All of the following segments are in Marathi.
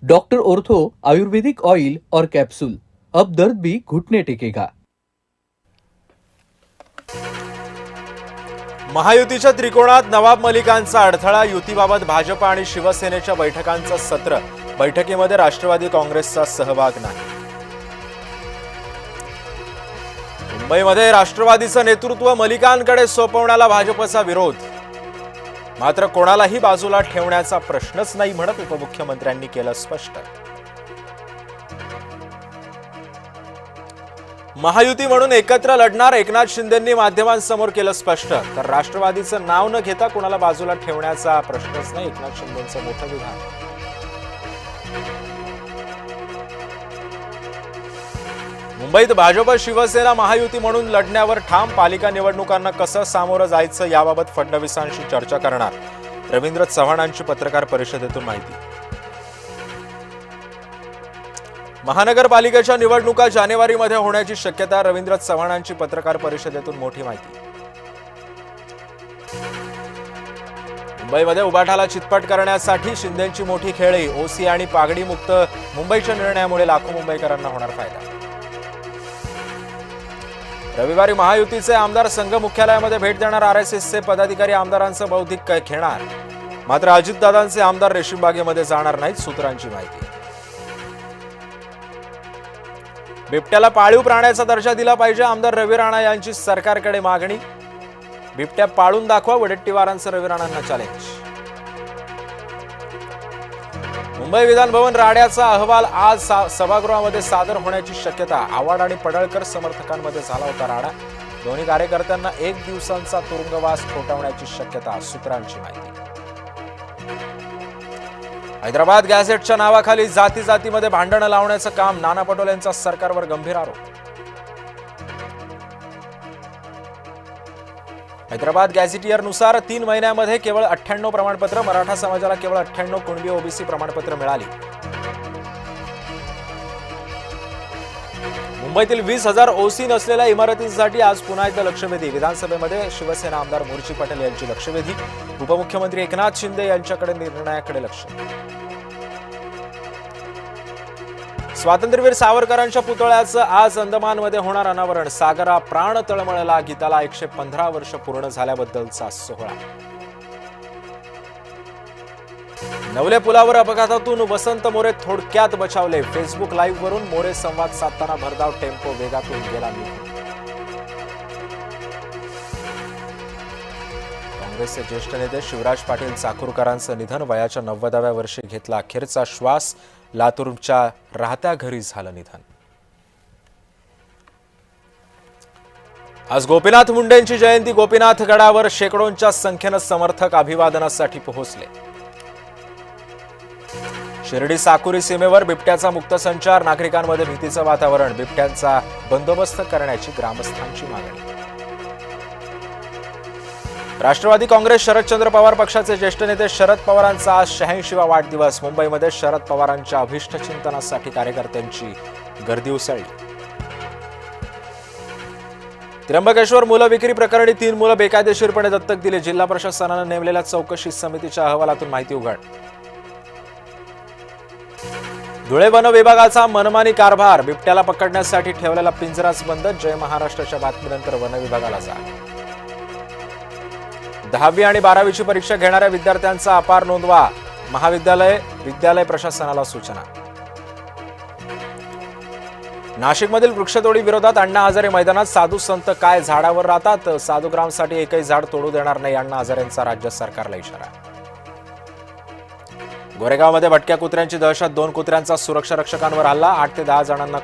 डॉक्टर ऑर्थो आयुर्वेदिक ऑयल और कैप्सूल, अब दर्द भी घुटने टेकेगा। महायुतीच्या त्रिकोणात नवाब मलिकांचा अडथळा, युतीबाबत भाजप आणि शिवसेनेच्या बैठकांचं सत्र, बैठकीमध्ये राष्ट्रवादी काँग्रेसचा सहभाग नाही। मुंबईमध्ये राष्ट्रवादीचं नेतृत्व मलिकांकडे सोपवण्याला भाजपचा विरोध, मात्र कोणालाही बाजूला ठेवण्याचा प्रश्नच नाही म्हणत उपमुख्यमंत्र्यांनी केलं स्पष्ट। महायुती म्हणून एकत्र लढणार, एकनाथ शिंदेंनी माध्यमांसमोर केलं स्पष्ट। तर राष्ट्रवादीचं नाव न घेता कोणाला बाजूला ठेवण्याचा प्रश्नच नाही, एकनाथ शिंदेंचं मोठं विधान। मुंबईत भाजप शिवसेना महायुती म्हणून लढण्यावर ठाम, पालिका निवडणुकांना कसं सामोरं जायचं याबाबत फडणवीसांशी चर्चा करणार, रवींद्र चव्हाणांची पत्रकार परिषदेतून माहिती। महानगरपालिकेच्या निवडणुका जानेवारीमध्ये होण्याची शक्यता, रवींद्र चव्हाणांची पत्रकार परिषदेतून मोठी माहिती। मुंबईमध्ये उबाठाला चितपट करण्यासाठी शिंदेंची मोठी खेळी, ओसी आणि पागडी मुक्त मुंबईच्या निर्णयामुळे लाखो मुंबईकरांना होणार फायदा। रविवारी महायुतीचे आमदार संघ मुख्यालयामध्ये भेट देणार, आरएसएसचे पदाधिकारी आमदारांचं बौद्धिक घेणार, मात्र अजितदादांचे आमदार रेशीमबागेमध्ये जाणार नाहीत, सूत्रांची माहिती। बिबट्याला पाळीव प्राण्याचा दर्जा दिला पाहिजे, आमदार रवी राणा यांची सरकारकडे मागणी। बिबट्या पाळून दाखवा, वडेट्टीवारांचं रवी राणांना चॅलेंज। मुंबई विधान भवन राड्याचा अहवाल आज सभागृहामध्ये सादर होण्याची शक्यता, आव्हाड आणि पडळकर समर्थकांमध्ये झाला होता राडा, दोन्ही कार्यकर्त्यांना 1 दिवसांचा तुरुंगवास ठोठावण्याची शक्यता, सूत्रांची माहिती। हैदराबाद गॅझेटच्या नावाखाली जातीमध्ये भांडणं लावण्याचं काम, नाना पटोलेंचा सरकारवर गंभीर आरोप। हैदराबाद गॅझेटियरनुसार 3 महिन्यामध्ये केवळ 98 प्रमाणपत्र, मराठा समाजाला केवळ 98 कुणबी ओबीसी प्रमाणपत्र मिळाली। मुंबईतील 20,000 ओसी नसलेल्या इमारतींसाठी आज पुन्हा एकदा लक्षवेधी, विधानसभेमध्ये शिवसेना आमदार मोर्ची पटेल यांची लक्षवेधी, उपमुख्यमंत्री एकनाथ शिंदे यांच्याकडे निर्णयाकडे लक्ष। स्वातंत्र्यवीर सावरकरांच्या पुतळ्याचं आज अंदमानमध्ये होणार अनावरण, सागरा प्राण तळमळला, गीताला 115 वर्ष पूर्ण झाल्याबद्दलचा सोहळा। नवले पुलावर अपघातातून वसंत मोरे थोडक्यात बचावले, फेसबुक लाईव्ह वरून मोरे संवाद साधताना भरधाव टेम्पो वेगातून गेला निघून। काँग्रेसचे ज्येष्ठ नेते शिवराज पाटील चाकूरकरांचं निधन, वयाच्या 90व्या वर्षी घेतला अखेरचा श्वास, लातूरच्या राहत्या घरी झालं निधन। आज गोपीनाथ मुंडेंची जयंती, गोपीनाथ गडावर शेकडोंच्या संख्येनं समर्थक अभिवादनासाठी पोहोचले। शिर्डी साकुरी सीमेवर बिबट्याचा मुक्त संचार, नागरिकांमध्ये भीतीचं वातावरण, बिबट्यांचा बंदोबस्त करण्याची ग्रामस्थांची मागणी। राष्ट्रवादी काँग्रेस शरदचंद्र पवार पक्षाचे ज्येष्ठ नेते शरद पवारांचा आज 86वा वाढदिवस, मुंबईमध्ये शरद पवारांच्या अभिष्ट चिंतनासाठी कार्यकर्त्यांची गर्दी उसळली। त्र्यंबकेश्वर मुलं विक्री प्रकरणी 3 मुलं बेकायदेशीरपणे दत्तक दिले, जिल्हा प्रशासनानं नेमलेल्या चौकशी समितीच्या अहवालातून माहिती उघड। धुळे वन विभागाचा मनमानी कारभार, बिबट्याला पकडण्यासाठी ठेवलेला पिंजराच बंद, जय महाराष्ट्राच्या बातमीनंतर वन विभागाला जाग। 10वी आणि 12वीची परीक्षा घेणाऱ्या विद्यार्थ्यांचा अपार नोंदवा, विद्यालय प्रशासनाला सूचना। नाशिकमधील वृक्षतोडी विरोधात अण्णा हजारे मैदानात, साधू संत काय झाडावर राहतात, साधुग्रामसाठी एकही झाड तोडू देणार नाही, अण्णा हजारेंचा राज्य सरकारला इशारा। गोरेगावमध्ये भटक्या कुत्र्यांची दहशत, 2 कुत्र्यांचा सुरक्षा रक्षकांवर हल्ला, 8 ते 10 जणांना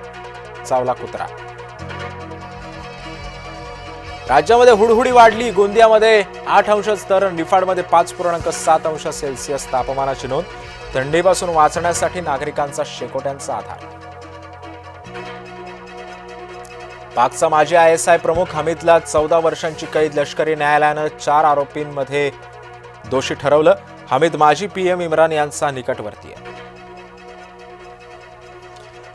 चावला कुत्रा। राज्यामध्ये हुडहुडी वाढली, गोंदियामध्ये 8 अंश तर निफाडमध्ये 5.7 अंश सेल्सिअस तापमानाची नोंद, थंडीपासून वाचण्यासाठी नागरिकांचा शेकोट्यांचा आधार। पाकचा माजी ISI प्रमुख हमीदला 14 वर्षांची कैद, लष्करी न्यायालयानं 4 आरोपींमध्ये दोषी ठरवलं, हमीद माजी PM इम्रान यांचा निकटवर्तीय।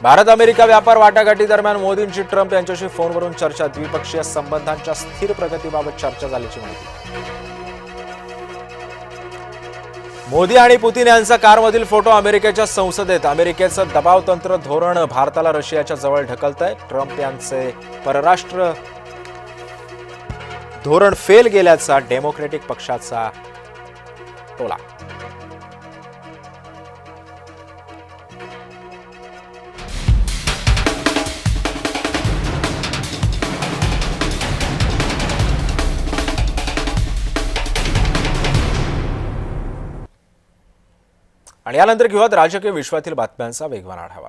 भारत अमेरिका व्यापार वाटाघाटी दरम्यान मोदींची ट्रम्प यांच्याशी फोनवरून चर्चा, द्विपक्षीय संबंधांच्या स्थिर प्रगतीबाबत चर्चा झाल्याची माहिती। मोदी आणि पुतीन यांचा कारमधील फोटो अमेरिकेच्या संसदेत. अमेरिकेचं दबावतंत्र धोरण भारताला रशियाच्या जवळ ढकलतंय. ट्रम्प यांचे परराष्ट्र धोरण फेल गेल्याचा डेमोक्रॅटिक पक्षाचा टोला. आणि यानंतर घेऊयात राजकीय विश्वातील बातम्यांचा वेगवान आढावा.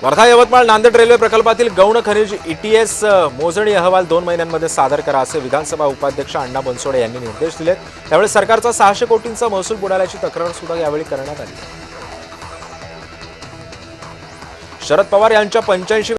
वर्धा यवतमाळ नांदेड रेल्वे प्रकल्पातील गौण खनिज ETS मोजणी अहवाल 2 महिन्यांमध्ये सादर करा असे विधानसभा उपाध्यक्ष अण्णा बनसोडे यांनी निर्देश दिलेत. त्यावेळी सरकारचा 600 कोटींचा महसूल बुडाल्याची तक्रार सुद्धा यावेळी करण्यात आली. शरद पवार यांच्या 85